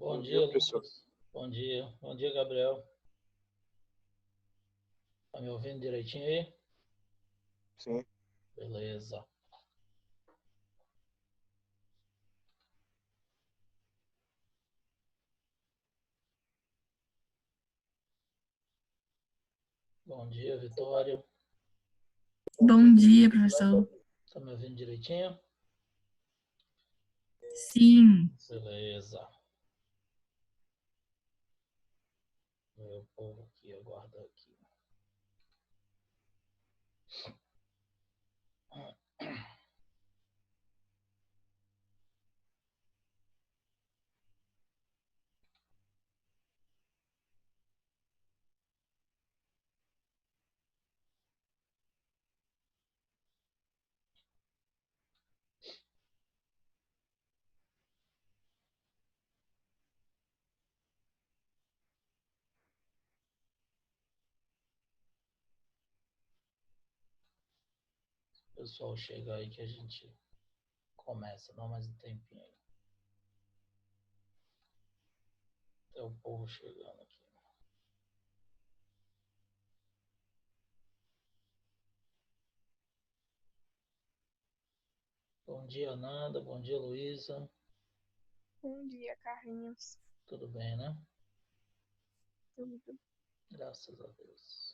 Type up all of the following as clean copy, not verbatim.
Bom Bom dia, dia, professor. Lucas. Bom dia. Bom dia, Gabriel. Tá me ouvindo direitinho aí? Sim. Beleza. Bom dia, Vitória. Bom dia, professor. Tá me ouvindo direitinho? Sim. Beleza. Meu povo aqui, aguarda aqui. Pessoal, chega aí que a gente começa. Dá mais um tempinho aí. Tem o povo chegando aqui. Bom dia, Nanda. Bom dia, Luísa. Bom dia, Carlinhos. Tudo bem, né? Tudo. Graças a Deus.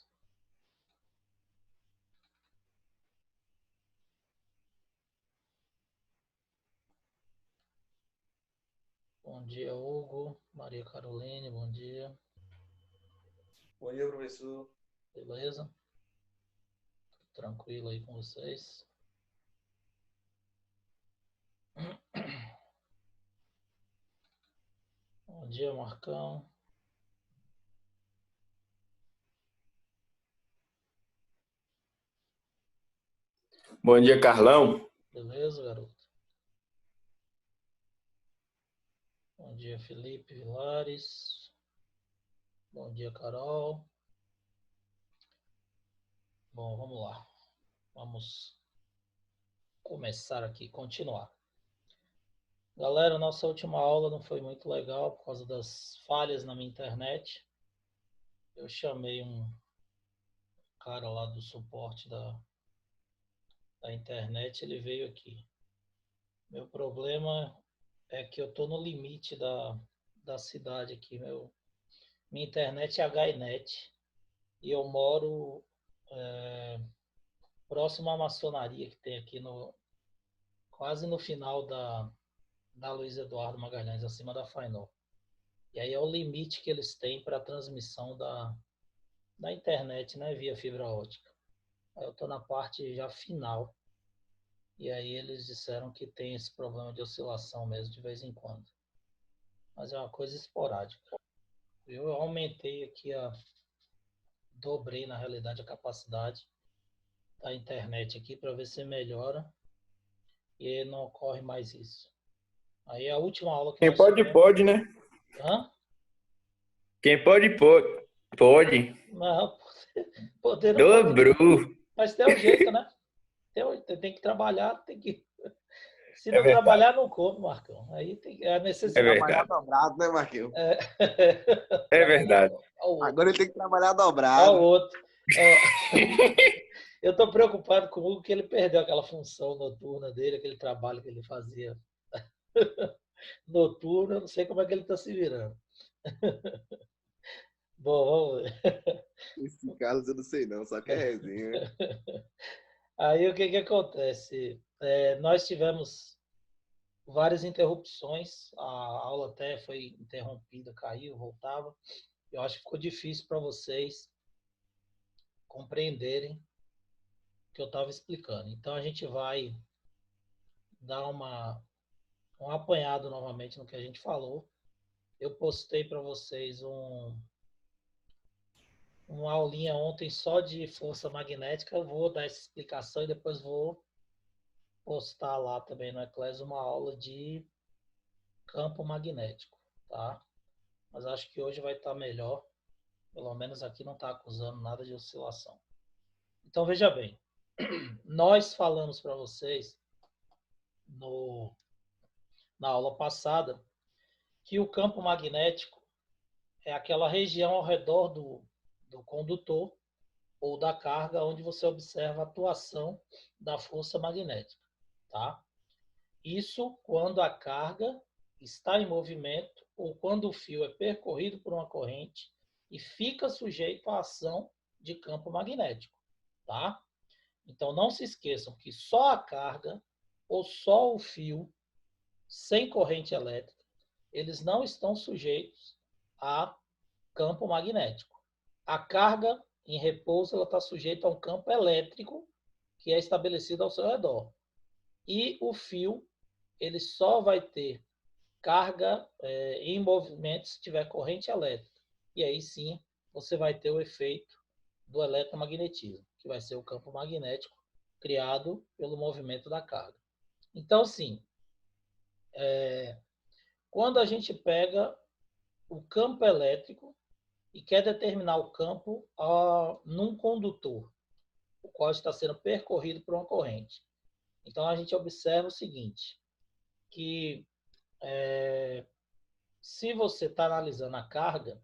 Bom dia, Hugo. Maria Caroline, bom dia. Bom dia, professor. Beleza? Tranquilo aí com vocês? Bom dia, Marcão. Bom dia, Carlão. Beleza, garoto? Bom dia, Felipe Vilares. Bom dia, Carol. Bom, vamos lá. Vamos começar aqui, continuar. Galera, nossa última aula não foi muito legal por causa das falhas na minha internet. Eu chamei um cara lá do suporte da internet, ele veio aqui. Meu problema é que eu estou no limite da cidade aqui. Minha internet é HNet e eu moro próximo à maçonaria que tem aqui quase no final da Luiz Eduardo Magalhães, acima da Fainó. E aí é o limite que eles têm para a transmissão da internet, né, via fibra ótica. Aí eu estou na parte já final. E aí eles disseram que tem esse problema de oscilação mesmo, de vez em quando. Mas é uma coisa esporádica. Eu aumentei aqui, dobrei na realidade a capacidade da internet aqui para ver se melhora e não ocorre mais isso. Aí a última aula que Quem nós pode, tivemos... pode, né? Hã? Quem pode, pode. Pode. Não, poder não pode. Dobrou. Mas tem um jeito, né? Tem que trabalhar, tem que... Se É não verdade. trabalhar, não come, Marcão. Aí tem a É necessidade. Trabalhar verdade. dobrado, né, Marquinhos? É verdade. Agora ele tem que trabalhar Olha dobrado. o outro. Eu estou preocupado com o Hugo que ele perdeu aquela função noturna dele, aquele trabalho que ele fazia noturno. Eu não sei como é que ele está se virando. Bom, vamos ver. Esse Carlos eu não sei não, só que é resenha. Aí o que que acontece? Nós tivemos várias interrupções, a aula até foi interrompida, caiu, voltava. Eu acho que ficou difícil para vocês compreenderem o que eu estava explicando. Então a gente vai dar um apanhado novamente no que a gente falou. Eu postei para vocês uma aulinha ontem só de força magnética. Eu vou dar essa explicação e depois vou postar lá também no Eclésio uma aula de campo magnético, tá? Mas acho que hoje vai estar melhor. Pelo menos aqui não está acusando nada de oscilação. Então veja bem, nós falamos para vocês na aula passada que o campo magnético é aquela região ao redor do condutor ou da carga onde você observa a atuação da força magnética, tá? Isso quando a carga está em movimento ou quando o fio é percorrido por uma corrente e fica sujeito à ação de campo magnético, tá? Então não se esqueçam que só a carga ou só o fio sem corrente elétrica, eles não estão sujeitos a campo magnético. A carga em repouso ela está sujeita a um campo elétrico que é estabelecido ao seu redor. E o fio ele só vai ter carga em movimento se tiver corrente elétrica. E aí sim você vai ter o efeito do eletromagnetismo, que vai ser o campo magnético criado pelo movimento da carga. Então, sim, quando a gente pega o campo elétrico e quer determinar o campo num condutor, o qual está sendo percorrido por uma corrente. Então, a gente observa o seguinte, que se você está analisando a carga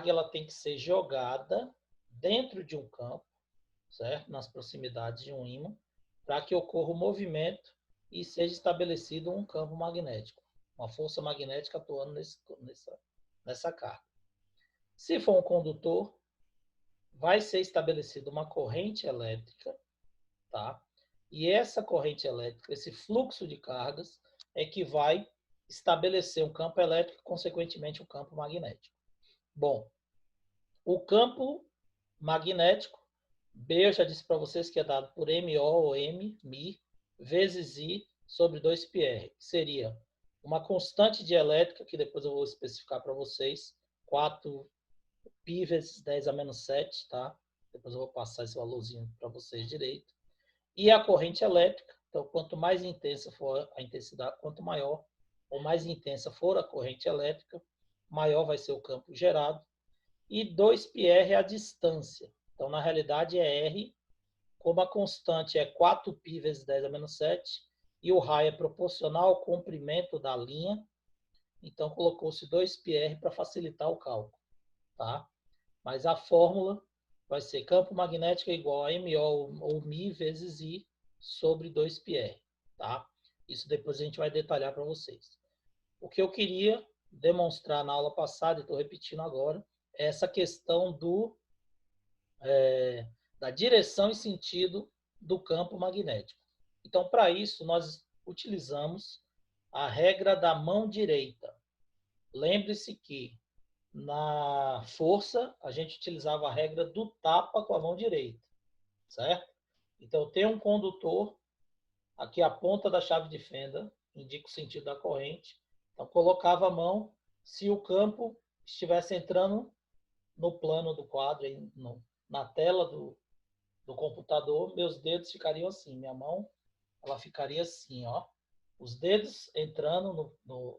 ela tem que ser jogada dentro de um campo, certo? Nas proximidades de um ímã, para que ocorra o movimento e seja estabelecido um campo magnético, uma força magnética atuando nessa carga. Se for um condutor, vai ser estabelecida uma corrente elétrica, tá? E essa corrente elétrica, esse fluxo de cargas, é que vai estabelecer um campo elétrico e, consequentemente, um campo magnético. Bom, o campo magnético, B, eu já disse para vocês que é dado por MO ou Mi, vezes I sobre 2πr. Seria uma constante dielétrica, que depois eu vou especificar para vocês, 4π vezes 10 a menos 7, tá? Depois eu vou passar esse valorzinho para vocês direito. E a corrente elétrica, então quanto mais intensa for a intensidade, quanto maior ou mais intensa for a corrente elétrica, maior vai ser o campo gerado. E 2πr é a distância. Então, na realidade, é R, como a constante é 4π vezes 10 a menos 7, e o raio é proporcional ao comprimento da linha, então colocou-se 2πr para facilitar o cálculo, tá? Mas a fórmula vai ser campo magnético igual a MO ou Mi vezes I sobre 2πr, tá? Isso depois a gente vai detalhar para vocês. O que eu queria demonstrar na aula passada, e estou repetindo agora, é essa questão da direção e sentido do campo magnético. Então, para isso, nós utilizamos a regra da mão direita. Lembre-se que na força, a gente utilizava a regra do tapa com a mão direita, certo? Então, eu tenho um condutor, aqui a ponta da chave de fenda indica o sentido da corrente. Então, colocava a mão, se o campo estivesse entrando no plano do quadro, na tela do computador, meus dedos ficariam assim, minha mão ela ficaria assim, ó, os dedos entrando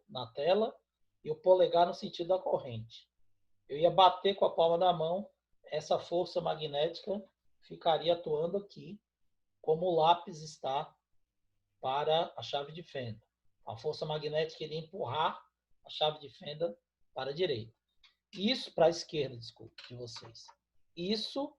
na tela e o polegar no sentido da corrente. Eu ia bater com a palma da mão, essa força magnética ficaria atuando aqui, como o lápis está para a chave de fenda. A força magnética iria empurrar a chave de fenda para a direita. Isso para a esquerda, desculpe, de vocês. Isso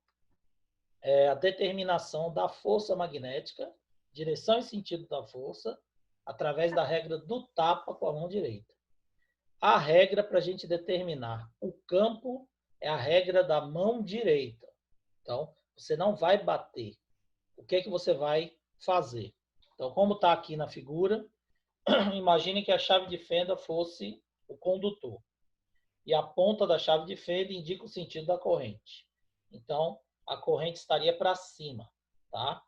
é a determinação da força magnética, direção e sentido da força, através da regra do tapa com a mão direita. A regra para a gente determinar o campo é a regra da mão direita. Então, você não vai bater. O que é que você vai fazer? Então, como está aqui na figura, imagine que a chave de fenda fosse o condutor. E a ponta da chave de fenda indica o sentido da corrente. Então, a corrente estaria para cima, tá?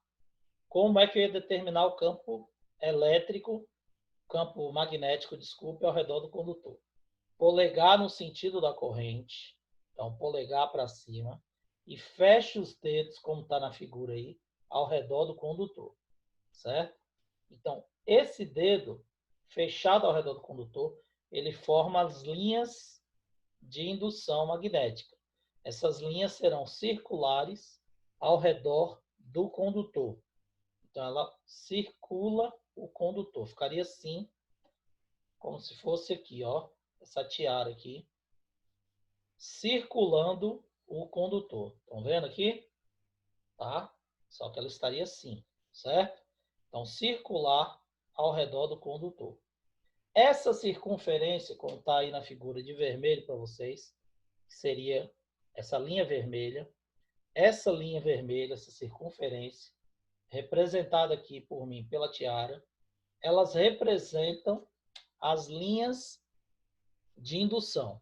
Como é que eu ia determinar o campo elétrico, campo magnético, desculpe, ao redor do condutor? Polegar no sentido da corrente, então polegar para cima, e feche os dedos, como está na figura aí, ao redor do condutor, certo? Então, esse dedo fechado ao redor do condutor, ele forma as linhas de indução magnética. Essas linhas serão circulares ao redor do condutor. Então, ela circula o condutor. Ficaria assim como se fosse aqui, ó, essa tiara aqui, circulando o condutor. Estão vendo aqui? Tá? Só que ela estaria assim, certo? Então, circular ao redor do condutor. Essa circunferência, como está aí na figura de vermelho para vocês, seria essa linha vermelha, essa circunferência, representada aqui por mim pela tiara, elas representam as linhas de indução.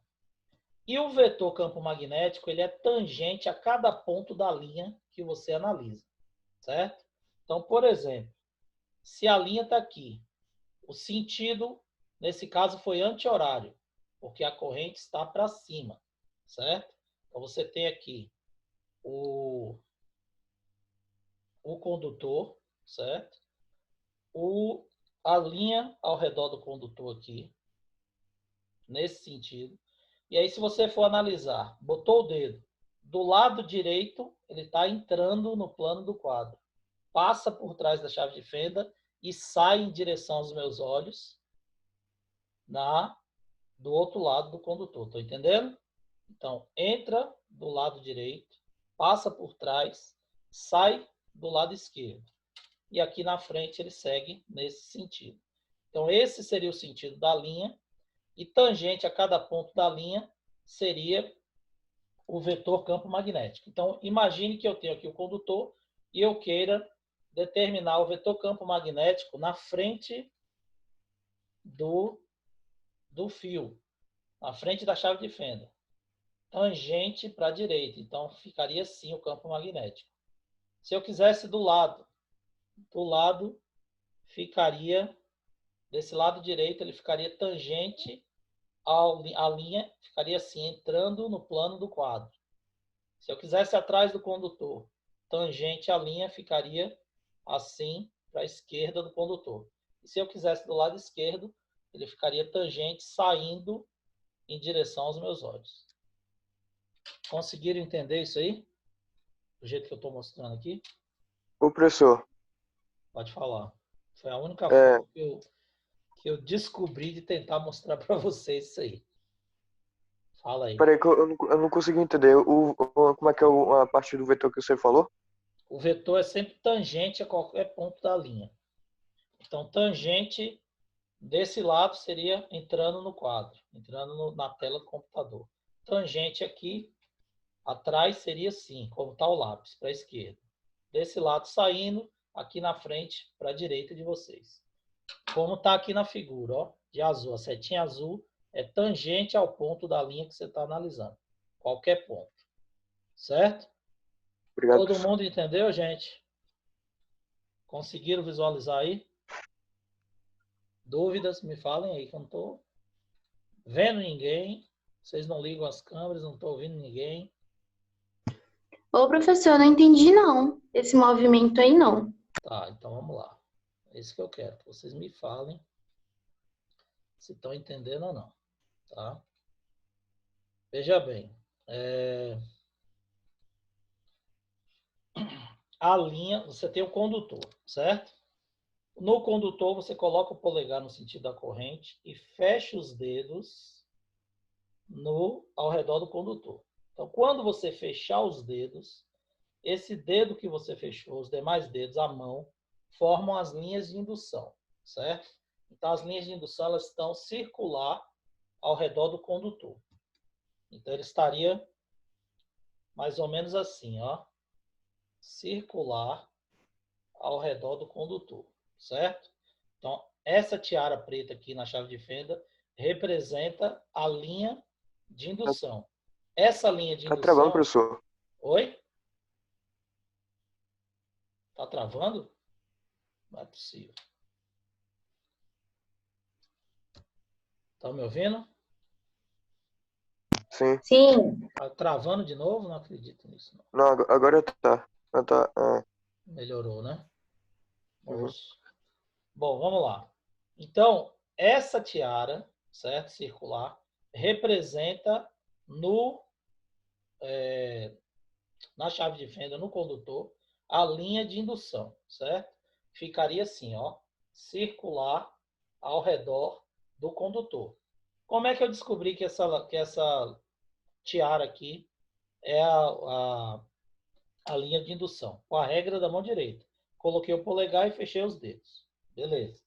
E o vetor campo magnético, ele é tangente a cada ponto da linha que você analisa, certo? Então, por exemplo, se a linha está aqui, o sentido, nesse caso, foi anti-horário, porque a corrente está para cima, certo? Então, você tem aqui o condutor, certo? A linha ao redor do condutor aqui, nesse sentido. E aí, se você for analisar, botou o dedo do lado direito, ele está entrando no plano do quadro. Passa por trás da chave de fenda e sai em direção aos meus olhos do outro lado do condutor. Estão entendendo? Então, entra do lado direito, passa por trás, sai do lado esquerdo. E aqui na frente ele segue nesse sentido. Então, esse seria o sentido da linha. E tangente a cada ponto da linha seria o vetor campo magnético. Então, imagine que eu tenho aqui o condutor e eu queira determinar o vetor campo magnético na frente do fio, na frente da chave de fenda. Tangente para a direita. Então, ficaria assim o campo magnético. Se eu quisesse do lado ficaria, desse lado direito, ele ficaria tangente a linha, ficaria assim, entrando no plano do quadro. Se eu quisesse atrás do condutor, tangente à linha, ficaria assim para a esquerda do condutor. E se eu quisesse do lado esquerdo, ele ficaria tangente saindo em direção aos meus olhos. Conseguiram entender isso aí? Do jeito que eu estou mostrando aqui? Ô, professor, Pode falar. Foi a única forma que eu descobri de tentar mostrar para vocês isso aí. Fala aí. peraí que eu não consegui entender. Como é que é a parte do vetor que você falou? O vetor é sempre tangente a qualquer ponto da linha. Então, tangente desse lado seria entrando no quadro, entrando na tela do computador. Tangente aqui, atrás seria assim, como está o lápis, para a esquerda. Desse lado saindo, aqui na frente, para a direita de vocês. Como está aqui na figura, ó, de azul, a setinha azul é tangente ao ponto da linha que você está analisando. Qualquer ponto. Certo? Obrigado, Todo professor. mundo entendeu, gente? Conseguiram visualizar aí? Dúvidas? Me falem aí, que eu não estou vendo ninguém. Vocês não ligam as câmeras, não estou ouvindo ninguém. Ô, professor, eu não entendi não. Esse movimento aí não. Tá, então vamos lá. É isso que eu quero, que vocês me falem se estão entendendo ou não. Tá? Veja bem. A linha, você tem o condutor, certo? No condutor, você coloca o polegar no sentido da corrente e fecha os dedos ao redor do condutor. Então, quando você fechar os dedos, esse dedo que você fechou, os demais dedos, a mão, formam as linhas de indução, certo? Então, as linhas de indução, elas estão circular ao redor do condutor. Então, ele estaria mais ou menos assim, ó. Circular ao redor do condutor, certo? Então, essa tiara preta aqui na chave de fenda representa a linha de indução. Essa linha de Tá indução... travando, professor? Oi? Tá travando? Não é possível. Tá me ouvindo? Sim. Sim. Tá travando de novo? Não acredito nisso, não. Não, agora tá. Melhorou, né? Uhum. Bom, vamos lá. Então, essa tiara, certo? Circular, representa na chave de fenda, no condutor, a linha de indução, certo? Ficaria assim, ó, circular ao redor do condutor. Como é que eu descobri que essa tiara aqui é a linha de indução? Com a regra da mão direita. Coloquei o polegar e fechei os dedos. Beleza.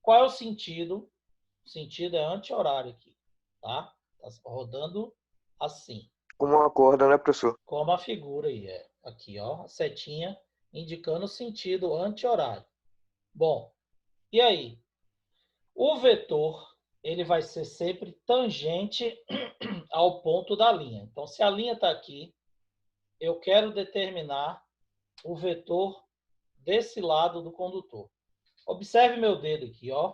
Qual é o sentido? O sentido é anti-horário aqui, tá? Tá rodando assim. Como uma corda, né, professor? Como a figura aí é. Aqui, ó, a setinha indicando o sentido anti-horário. Bom, e aí? O vetor, ele vai ser sempre tangente ao ponto da linha. Então, se a linha está aqui, eu quero determinar o vetor desse lado do condutor. Observe meu dedo aqui, ó.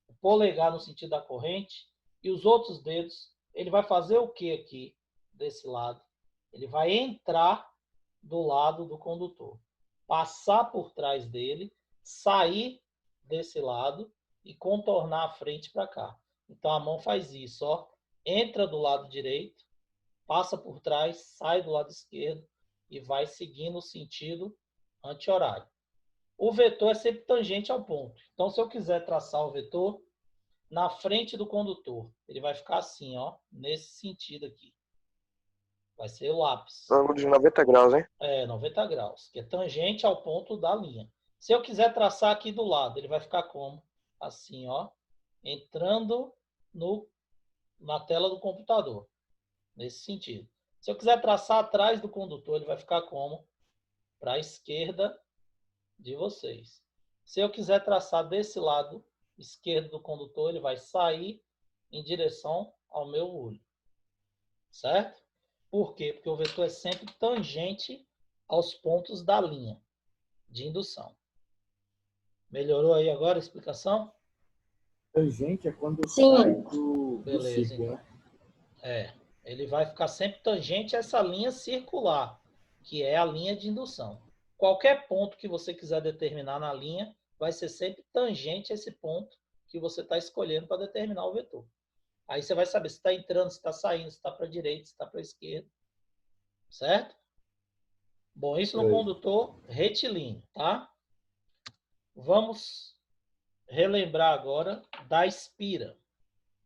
O polegar no sentido da corrente e os outros dedos, ele vai fazer o que aqui desse lado? Ele vai entrar do lado do condutor, passar por trás dele, sair desse lado e contornar a frente para cá. Então a mão faz isso, ó. Entra do lado direito, passa por trás, sai do lado esquerdo e vai seguindo o sentido anti-horário. O vetor é sempre tangente ao ponto. Então, se eu quiser traçar o vetor na frente do condutor, ele vai ficar assim, ó, nesse sentido aqui. Vai ser o lápis. Ângulo de 90 graus, hein? 90 graus, que é tangente ao ponto da linha. Se eu quiser traçar aqui do lado, ele vai ficar como? Assim, ó, entrando na tela do computador. Nesse sentido. Se eu quiser traçar atrás do condutor, ele vai ficar como? Para a esquerda de vocês. Se eu quiser traçar desse lado esquerdo do condutor, ele vai sair em direção ao meu olho. Certo? Por quê? Porque o vetor é sempre tangente aos pontos da linha de indução. Melhorou aí agora a explicação? Tangente é quando Sim. sai do Beleza, círculo, então. né? Ele vai ficar sempre tangente a essa linha circular, que é a linha de indução. Qualquer ponto que você quiser determinar na linha, vai ser sempre tangente a esse ponto que você está escolhendo para determinar o vetor. Aí você vai saber se está entrando, se está saindo, se está para a direita, se está para a esquerda. Certo? Bom, isso no condutor retilíneo, tá? Vamos relembrar agora da espira.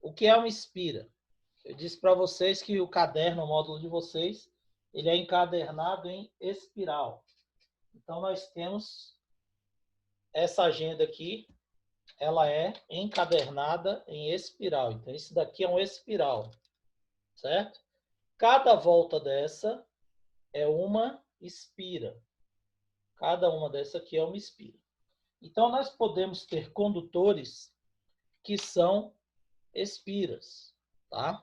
O que é uma espira? Eu disse para vocês que o caderno, o módulo de vocês, ele é encadernado em espiral. Então, nós temos essa agenda aqui, ela é encadernada em espiral. Então, isso daqui é um espiral, certo? Cada volta dessa é uma espira. Cada uma dessa aqui é uma espira. Então, nós podemos ter condutores que são espiras, tá?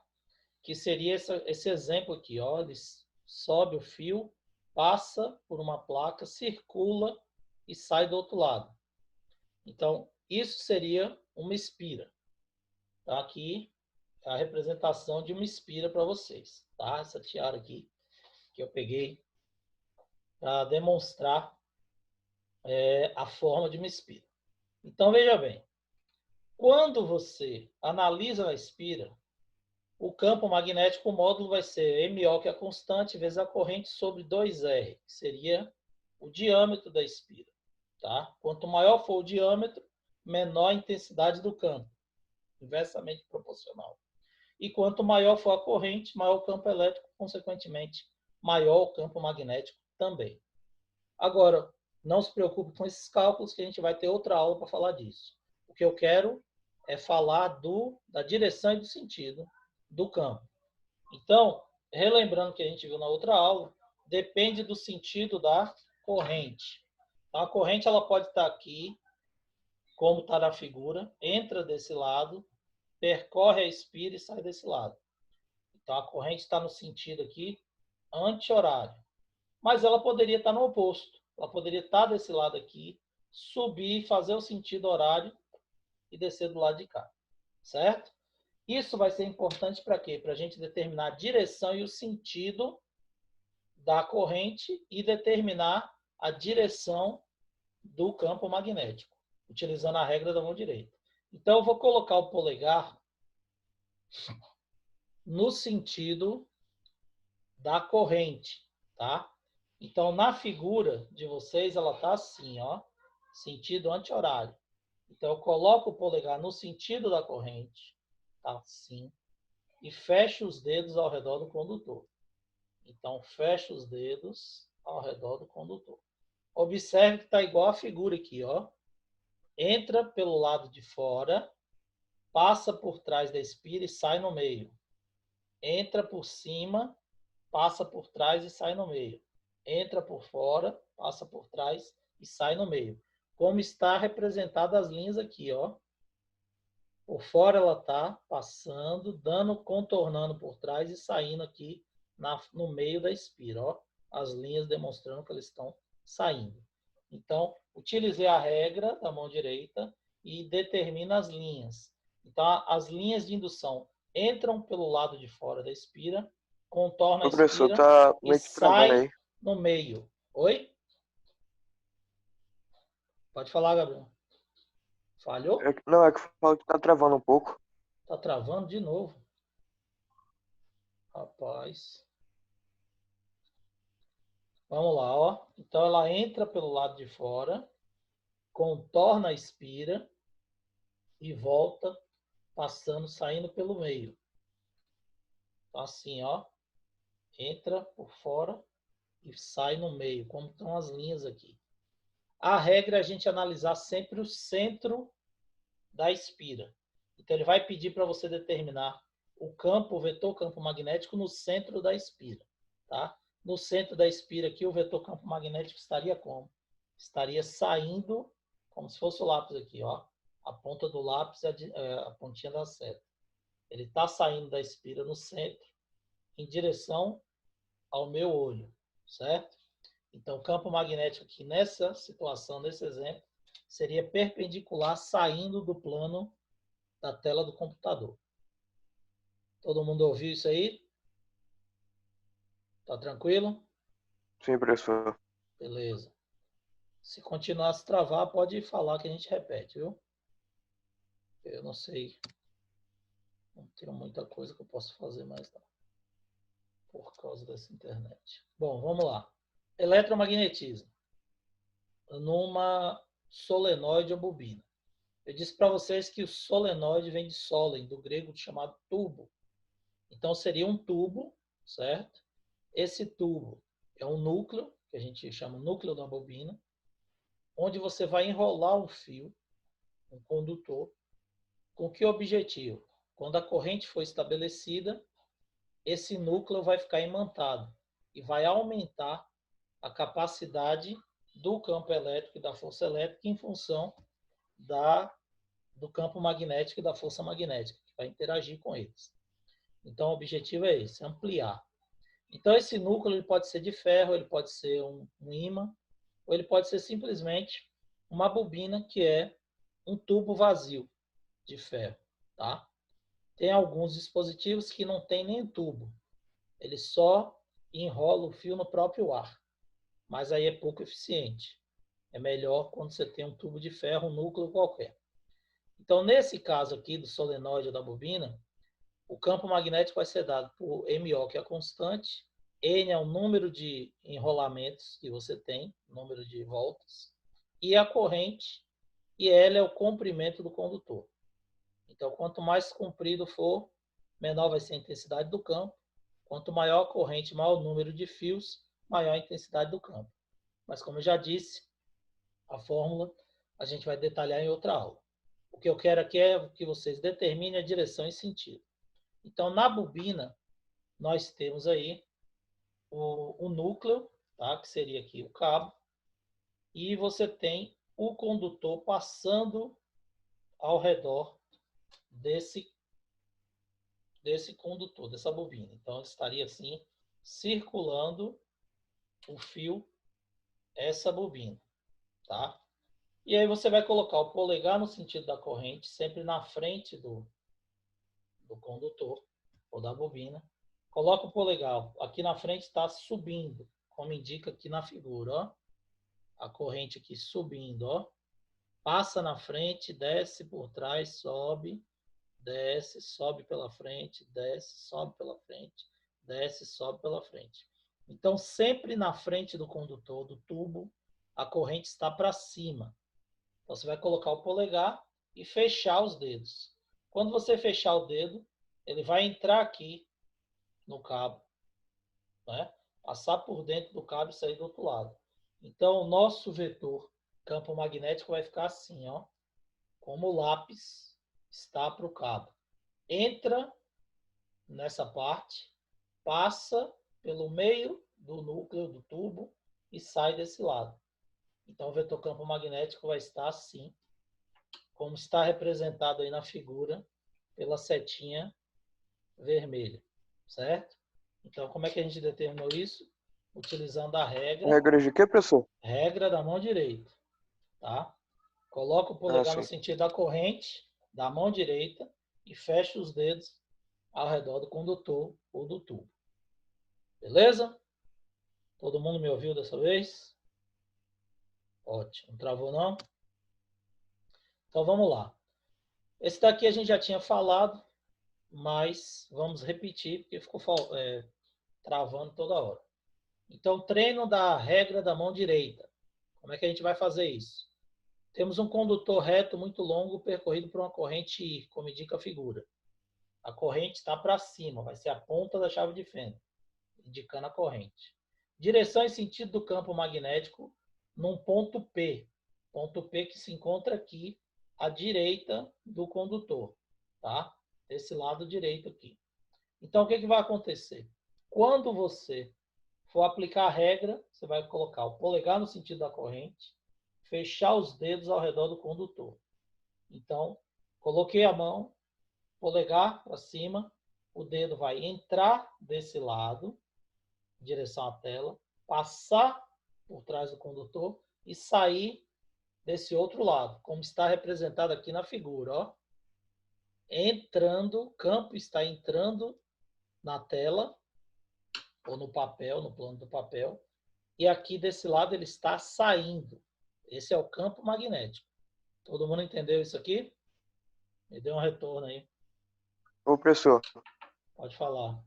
Que seria esse exemplo aqui, ó. Ele sobe o fio, passa por uma placa, circula e sai do outro lado. Então, isso seria uma espira. Tá? Aqui é a representação de uma espira para vocês, tá? Essa tiara aqui que eu peguei para demonstrar a forma de uma espira. Então, veja bem. Quando você analisa a espira, o campo magnético, o módulo vai ser MO, que é a constante, vezes a corrente sobre 2R, que seria o diâmetro da espira. Tá? Quanto maior for o diâmetro, menor a intensidade do campo, inversamente proporcional. E quanto maior for a corrente, maior o campo elétrico, consequentemente, maior o campo magnético também. Agora, não se preocupe com esses cálculos, que a gente vai ter outra aula para falar disso. O que eu quero é falar da direção e do sentido do campo. Então, relembrando o que a gente viu na outra aula, depende do sentido da corrente. Então, a corrente ela pode estar aqui, como está na figura, entra desse lado, percorre a espira e sai desse lado. Então, a corrente está no sentido aqui anti-horário. Mas ela poderia estar no oposto. Ela poderia estar desse lado aqui, subir, fazer o sentido horário e descer do lado de cá. Certo? Isso vai ser importante para quê? Para a gente determinar a direção e o sentido da corrente e determinar a direção do campo magnético, utilizando a regra da mão direita. Então, eu vou colocar o polegar no sentido da corrente, tá? Então, na figura de vocês, ela está assim, ó, sentido anti-horário. Então, eu coloco o polegar no sentido da corrente, tá assim, e fecha os dedos ao redor do condutor. Então, fecha os dedos ao redor do condutor. Observe que está igual a figura aqui, ó. Entra pelo lado de fora, passa por trás da espira e sai no meio. Entra por cima, passa por trás e sai no meio. Entra por fora, passa por trás e sai no meio. Como está representada as linhas aqui, ó. Por fora ela está passando, contornando por trás e saindo aqui no meio da espira, ó. As linhas demonstrando que elas estão saindo. Então, utilizei a regra da mão direita e determina as linhas. Então, as linhas de indução entram pelo lado de fora da espira, contornam a O professor espira tá e meio que travando sai aí. no meio. Oi? Pode falar, Gabriel. Falhou? Não, é que fala que tá travando um pouco. Tá travando de novo. Rapaz. Vamos lá, ó. Então ela entra pelo lado de fora, contorna a espira e volta passando, saindo pelo meio. Então, assim, ó. Entra por fora e sai no meio, como estão as linhas aqui. A regra é a gente analisar sempre o centro da espira. Então ele vai pedir para você determinar o campo, o vetor campo magnético no centro da espira, tá? No centro da espira aqui, o vetor campo magnético estaria como? Estaria saindo, como se fosse o lápis aqui, ó. A ponta do lápis é a pontinha da seta. Ele está saindo da espira no centro, em direção ao meu olho, certo? Então, o campo magnético aqui nessa situação, nesse exemplo, seria perpendicular saindo do plano da tela do computador. Todo mundo ouviu isso aí? Tá tranquilo? Sim, professor. Beleza. Se continuar a se travar, pode falar que a gente repete, viu? Eu não sei. Não tenho muita coisa que eu posso fazer mais não. Por causa dessa internet. Bom, vamos lá. Eletromagnetismo. Numa solenoide ou bobina. Eu disse para vocês que o solenoide vem de solen, do grego chamado tubo. Então seria um tubo, certo? Esse tubo é um núcleo, que a gente chama núcleo da bobina, onde você vai enrolar um fio, um condutor, com que objetivo? Quando a corrente for estabelecida, esse núcleo vai ficar imantado e vai aumentar a capacidade do campo elétrico e da força elétrica em função do campo magnético e da força magnética, que vai interagir com eles. Então, o objetivo é esse, ampliar. Então, esse núcleo ele pode ser de ferro, ele pode ser um ímã, ou ele pode ser simplesmente uma bobina, que é um tubo vazio de ferro. Tá? Tem alguns dispositivos que não tem nem tubo. Ele só enrola o fio no próprio ar. Mas aí é pouco eficiente. É melhor quando você tem um tubo de ferro, um núcleo qualquer. Então, nesse caso aqui do solenoide ou da bobina, o campo magnético vai ser dado por MO, que é a constante, N é o número de enrolamentos que você tem, número de voltas, e a corrente, e L é o comprimento do condutor. Então, quanto mais comprido for, menor vai ser a intensidade do campo. Quanto maior a corrente, maior o número de fios, maior a intensidade do campo. Mas, como eu já disse, a fórmula a gente vai detalhar em outra aula. O que eu quero aqui é que vocês determinem a direção e sentido. Então, na bobina, nós temos aí o núcleo, tá? Que seria aqui o cabo, e você tem o condutor passando ao redor desse condutor, dessa bobina. Então, ele estaria assim, circulando o fio, essa bobina, tá? E aí você vai colocar o polegar no sentido da corrente, sempre na frente do condutor ou da bobina. Coloca o polegar, aqui na frente está subindo, como indica aqui na figura, ó. A corrente aqui subindo, ó. Passa na frente, desce por trás, sobe, desce, sobe pela frente, desce, sobe pela frente, desce, sobe pela frente. Então, sempre na frente do condutor, do tubo, a corrente está para cima. Então, você vai colocar o polegar e fechar os dedos. Quando você fechar o dedo, ele vai entrar aqui no cabo, né? Passar por dentro do cabo e sair do outro lado. Então, o nosso vetor campo magnético vai ficar assim, ó, como o lápis está para o cabo. Entra nessa parte, passa pelo meio do núcleo do tubo e sai desse lado. Então, o vetor campo magnético vai estar assim, como está representado aí na figura pela setinha vermelha, certo? Então, como é que a gente determinou isso? Utilizando a Regra de quê, professor? regra da mão direita, tá? Coloca o polegar no sim. sentido da corrente da mão direita e fecha os dedos ao redor do condutor ou do tubo. Beleza? Todo mundo me ouviu dessa vez? Ótimo. Não travou, não? Então, vamos lá. Esse daqui a gente já tinha falado, mas vamos repetir, porque ficou travando toda hora. Então, treino da regra da mão direita. Como é que a gente vai fazer isso? Temos um condutor reto muito longo percorrido por uma corrente I, como indica a figura. A corrente está para cima, vai ser a ponta da chave de fenda, indicando a corrente. Direção e sentido do campo magnético num ponto P. Ponto P que se encontra aqui à direita do condutor, tá? Desse lado direito aqui. Então, o que vai acontecer? Quando você for aplicar a regra, você vai colocar o polegar no sentido da corrente, fechar os dedos ao redor do condutor. Então, coloquei a mão, polegar para cima, o dedo vai entrar desse lado, em direção à tela, passar por trás do condutor e sair desse outro lado, como está representado aqui na figura, ó. Entrando, o campo está entrando na tela, ou no papel, no plano do papel, e aqui desse lado ele está saindo. Esse é o campo magnético. Todo mundo entendeu isso aqui? Me dê um retorno aí. Ô, professor, Pode falar.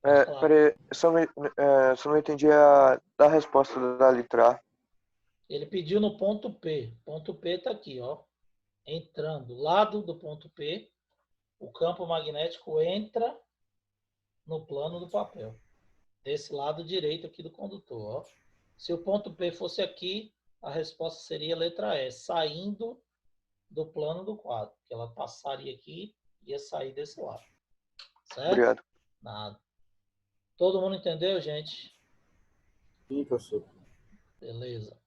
peraí, só não entendi da resposta da letra A. Ele pediu no ponto P. Ponto P está aqui, ó. Entrando. Lado do ponto P, o campo magnético entra no plano do papel. Desse lado direito aqui do condutor, ó. Se o ponto P fosse aqui, a resposta seria a letra E, saindo do plano do quadro. Que ela passaria aqui e ia sair desse lado. Certo? Obrigado. Nada. Todo mundo entendeu, gente? Sim, professor. Beleza.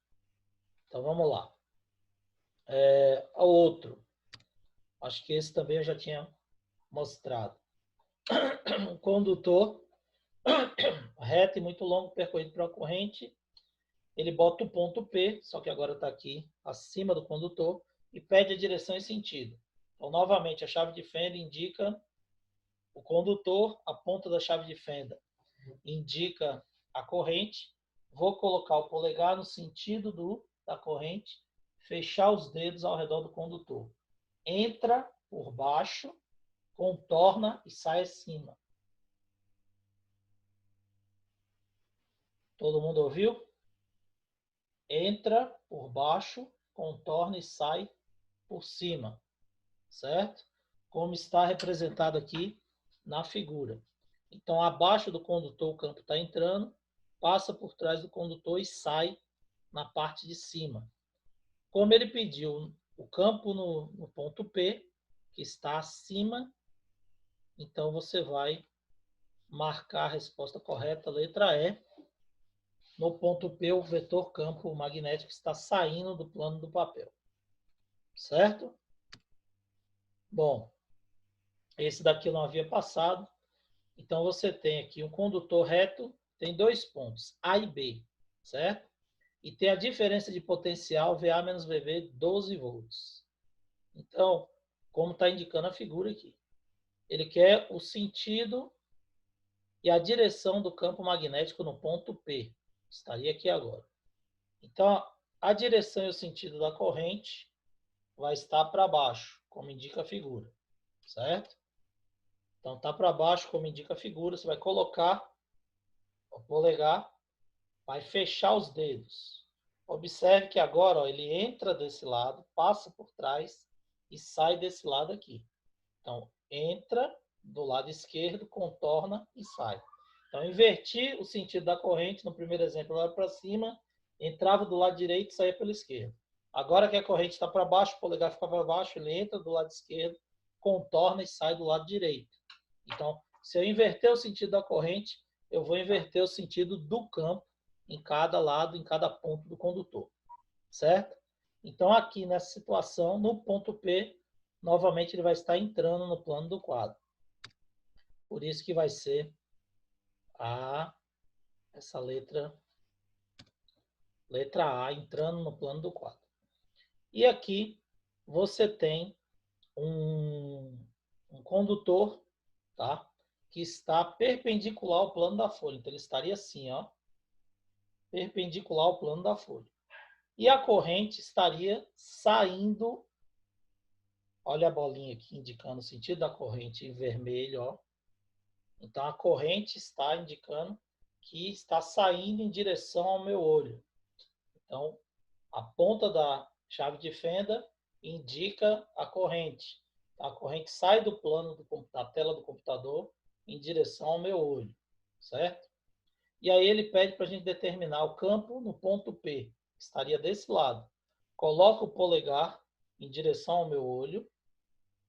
Então, vamos lá. O outro. Acho que esse também eu já tinha mostrado. Um condutor reto e muito longo, percorrido por uma corrente. Ele bota o ponto P, só que agora está aqui acima do condutor, e pede a direção e sentido. Então, novamente, a chave de fenda indica o condutor, a ponta da chave de fenda indica a corrente. Vou colocar o polegar no sentido da corrente, fechar os dedos ao redor do condutor. Entra por baixo, contorna e sai acima. Todo mundo ouviu? Entra por baixo, contorna e sai por cima, certo? Como está representado aqui na figura. Então, abaixo do condutor, o campo está entrando, passa por trás do condutor e sai na parte de cima. Como ele pediu o campo no ponto P, que está acima, então você vai marcar a resposta correta, letra E. No ponto P, o vetor campo magnético está saindo do plano do papel. Certo? Bom, esse daqui eu não havia passado. Então, você tem aqui um condutor reto, tem dois pontos, A e B, certo? E tem a diferença de potencial VA menos VB, 12 volts. Então, como está indicando a figura aqui, ele quer o sentido e a direção do campo magnético no ponto P. Estaria aqui agora. Então, a direção e o sentido da corrente vai estar para baixo, como indica a figura, certo? Então, está para baixo, como indica a figura, você vai colocar o polegar, vai fechar os dedos. Observe que agora, ó, ele entra desse lado, passa por trás e sai desse lado aqui. Então, entra do lado esquerdo, contorna e sai. Então, inverti o sentido da corrente. No primeiro exemplo, lá para cima, entrava do lado direito e saía pelo esquerdo. Agora que a corrente está para baixo, o polegar fica para baixo, ele entra do lado esquerdo, contorna e sai do lado direito. Então, se eu inverter o sentido da corrente, eu vou inverter o sentido do campo em cada lado, em cada ponto do condutor. Certo? Então, aqui nessa situação, no ponto P, novamente ele vai estar entrando no plano do quadro. Por isso que vai ser essa letra A entrando no plano do quadro. E aqui você tem um condutor, tá? Que está perpendicular ao plano da folha. Então, ele estaria assim, ó, perpendicular ao plano da folha. E a corrente estaria saindo, olha a bolinha aqui indicando o sentido da corrente em vermelho, ó. Então, a corrente está indicando que está saindo em direção ao meu olho. Então, a ponta da chave de fenda indica a corrente. A corrente sai do plano da tela do computador em direção ao meu olho, certo? E aí ele pede para a gente determinar o campo no ponto P, que estaria desse lado. Coloco o polegar em direção ao meu olho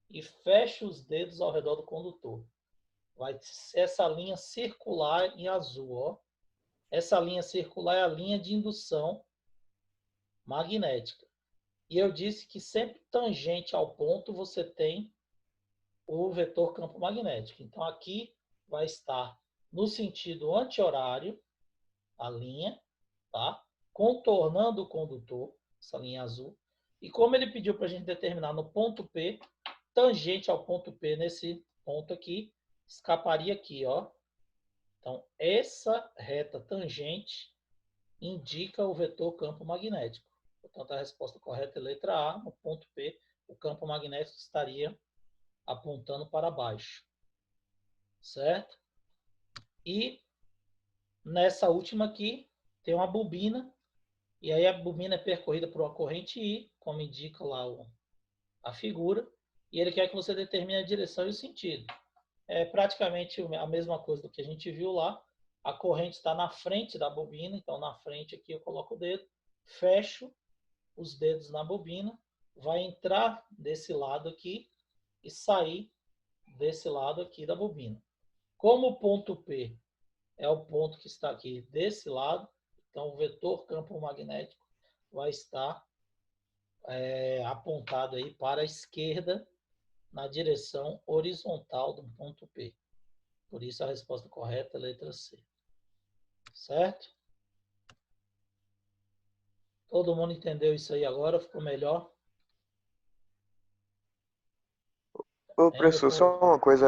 e fecho os dedos ao redor do condutor. Vai ser essa linha circular em azul, ó. Essa linha circular é a linha de indução magnética. E eu disse que sempre tangente ao ponto você tem o vetor campo magnético. Então, aqui vai estar no sentido anti-horário, a linha, tá? Contornando o condutor, essa linha azul. E como ele pediu para a gente determinar no ponto P, tangente ao ponto P nesse ponto aqui, escaparia aqui, ó. Então, essa reta tangente indica o vetor campo magnético. Portanto, a resposta correta é letra A. No ponto P, o campo magnético estaria apontando para baixo. Certo? E nessa última aqui, tem uma bobina. E aí a bobina é percorrida por uma corrente I, como indica lá a figura. E ele quer que você determine a direção e o sentido. É praticamente a mesma coisa do que a gente viu lá. A corrente está na frente da bobina. Então, na frente aqui eu coloco o dedo, fecho os dedos na bobina, vai entrar desse lado aqui e sair desse lado aqui da bobina. Como o ponto P é o ponto que está aqui desse lado, então o vetor campo magnético vai estar apontado aí para a esquerda na direção horizontal do ponto P. Por isso a resposta correta é a letra C. Certo? Todo mundo entendeu isso aí agora? Ficou melhor? Ô, professor, só uma coisa.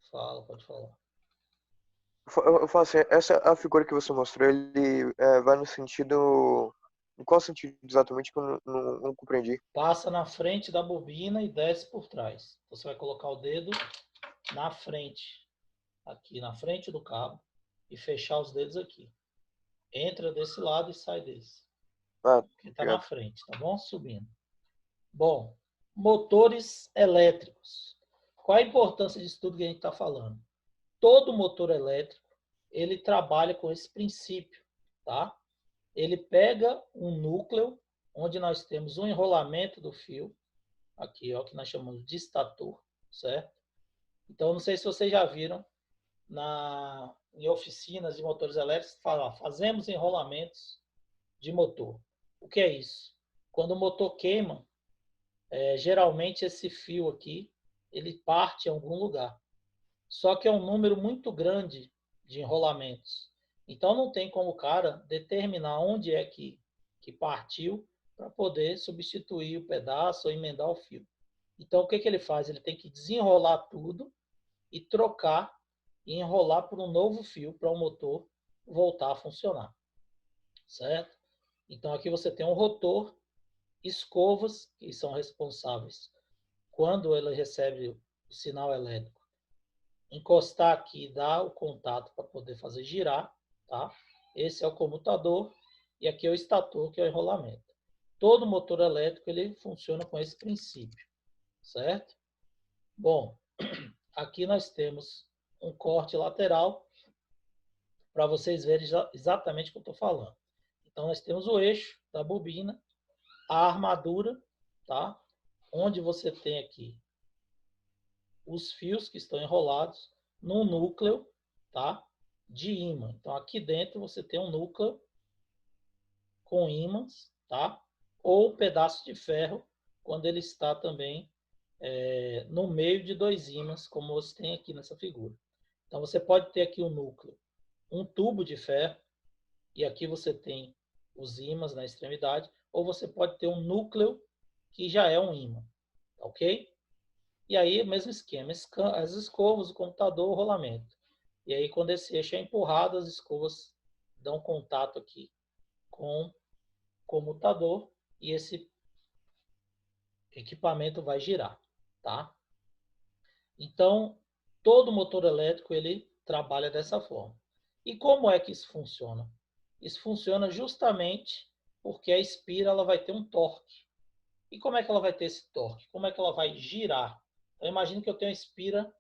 Fala, pode falar. Eu falo assim, a figura que você mostrou, ele vai no sentido... Em qual sentido exatamente que eu não compreendi? Passa na frente da bobina e desce por trás. Você vai colocar o dedo na frente, aqui na frente do cabo, e fechar os dedos aqui. Entra desse lado e sai desse. Que está na frente, tá bom? Subindo. Bom, motores elétricos. Qual a importância disso tudo que a gente está falando? Todo motor elétrico, ele trabalha com esse princípio, tá? Ele pega um núcleo, onde nós temos um enrolamento do fio, aqui, ó, que nós chamamos de estator, certo? Então, não sei se vocês já viram, em oficinas de motores elétricos, falam, fazemos enrolamentos de motor. O que é isso? Quando o motor queima, geralmente esse fio aqui, ele parte em algum lugar. Só que é um número muito grande de enrolamentos. Então, não tem como o cara determinar onde é que partiu para poder substituir o pedaço ou emendar o fio. Então, o que ele faz? Ele tem que desenrolar tudo e trocar e enrolar por um novo fio para o motor voltar a funcionar. Certo? Então, aqui você tem um rotor, escovas, que são responsáveis quando ele recebe o sinal elétrico. Encostar aqui e dar o contato para poder fazer girar. Tá? Esse é o comutador e aqui é o estator, que é o enrolamento. Todo motor elétrico ele funciona com esse princípio, certo? Bom, aqui nós temos um corte lateral para vocês verem exatamente o que eu estou falando. Então, nós temos o eixo da bobina, a armadura, tá? Onde você tem aqui os fios que estão enrolados no núcleo, tá? De ímã. Então, aqui dentro você tem um núcleo com ímãs, tá? Ou pedaço de ferro, quando ele está também no meio de dois ímãs, como você tem aqui nessa figura. Então, você pode ter aqui o núcleo, um tubo de ferro, e aqui você tem os ímãs na extremidade, ou você pode ter um núcleo que já é um ímã, ok? E aí, mesmo esquema, as escovas, o computador, o rolamento. E aí, quando esse eixo é empurrado, as escovas dão contato aqui com o comutador e esse equipamento vai girar, tá? Então, todo motor elétrico, ele trabalha dessa forma. E como é que isso funciona? Isso funciona justamente porque a espira ela vai ter um torque. E como é que ela vai ter esse torque? Como é que ela vai girar? Então, imagine que eu tenho uma espira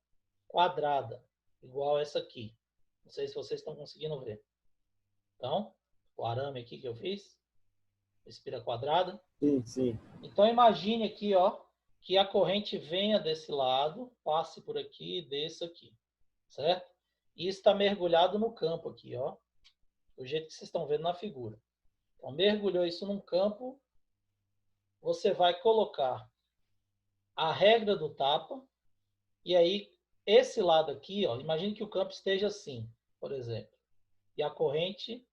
quadrada, igual essa aqui. Não sei se vocês estão conseguindo ver. Então, o arame aqui que eu fiz, espira quadrada. Sim, sim. Então, imagine aqui, ó, que a corrente venha desse lado, passe por aqui e desça aqui, certo? E está mergulhado no campo aqui, ó, do jeito que vocês estão vendo na figura. Então, mergulhou isso num campo, você vai colocar a regra do tapa, e aí, esse lado aqui, ó, imagine que o campo esteja assim, por exemplo, e a corrente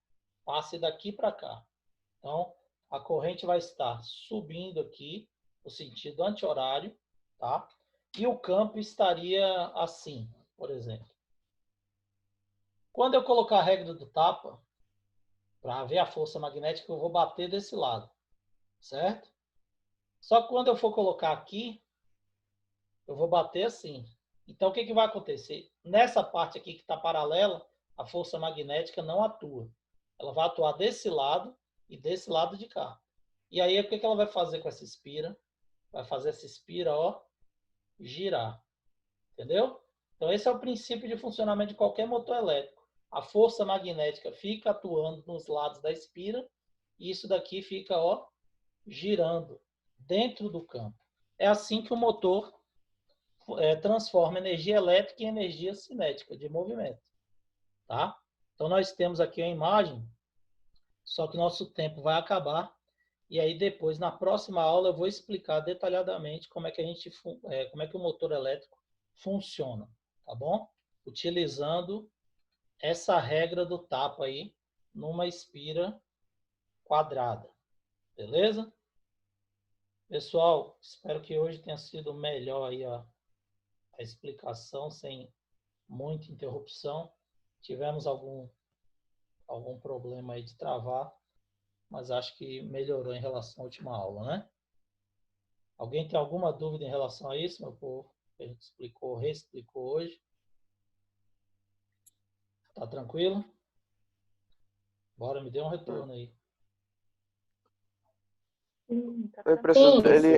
passe daqui para cá. Então, a corrente vai estar subindo aqui, no sentido anti-horário, tá? E o campo estaria assim, por exemplo. Quando eu colocar a regra do tapa, para ver a força magnética, eu vou bater desse lado, certo? Só que quando eu for colocar aqui, eu vou bater assim. Então, o que vai acontecer? Nessa parte aqui que está paralela, a força magnética não atua. Ela vai atuar desse lado e desse lado de cá. E aí, o que ela vai fazer com essa espira? Vai fazer essa espira, ó, girar. Entendeu? Então, esse é o princípio de funcionamento de qualquer motor elétrico. A força magnética fica atuando nos lados da espira e isso daqui fica, ó, girando dentro do campo. É assim que o motor transforma energia elétrica em energia cinética, de movimento. Tá? Então, nós temos aqui a imagem, só que nosso tempo vai acabar. E aí, depois, na próxima aula, eu vou explicar detalhadamente como é que como é que o motor elétrico funciona, tá bom? Utilizando essa regra do tapa aí numa espira quadrada, beleza? Pessoal, espero que hoje tenha sido melhor aí a explicação, sem muita interrupção. Tivemos algum problema aí de travar, mas acho que melhorou em relação à última aula, né? Alguém tem alguma dúvida em relação a isso, meu povo? A gente explicou, reexplicou hoje. Tá tranquilo? Bora, me dê um retorno aí. Oi, professor, ele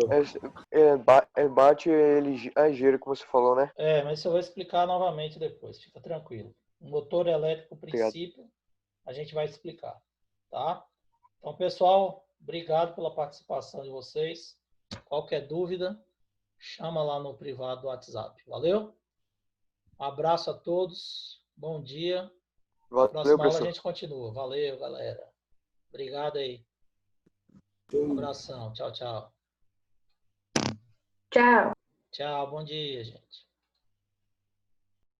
bate, ele gira, como você falou, né? Mas eu vou explicar novamente depois, fica tranquilo. O motor elétrico, o princípio, a gente vai explicar, tá? Então, pessoal, obrigado pela participação de vocês. Qualquer dúvida, chama lá no privado do WhatsApp. Valeu? Um abraço a todos. Bom dia. Na próxima aula a gente continua. Valeu, galera. Obrigado aí. Um abração. Tchau, tchau. Tchau. Tchau, bom dia, gente.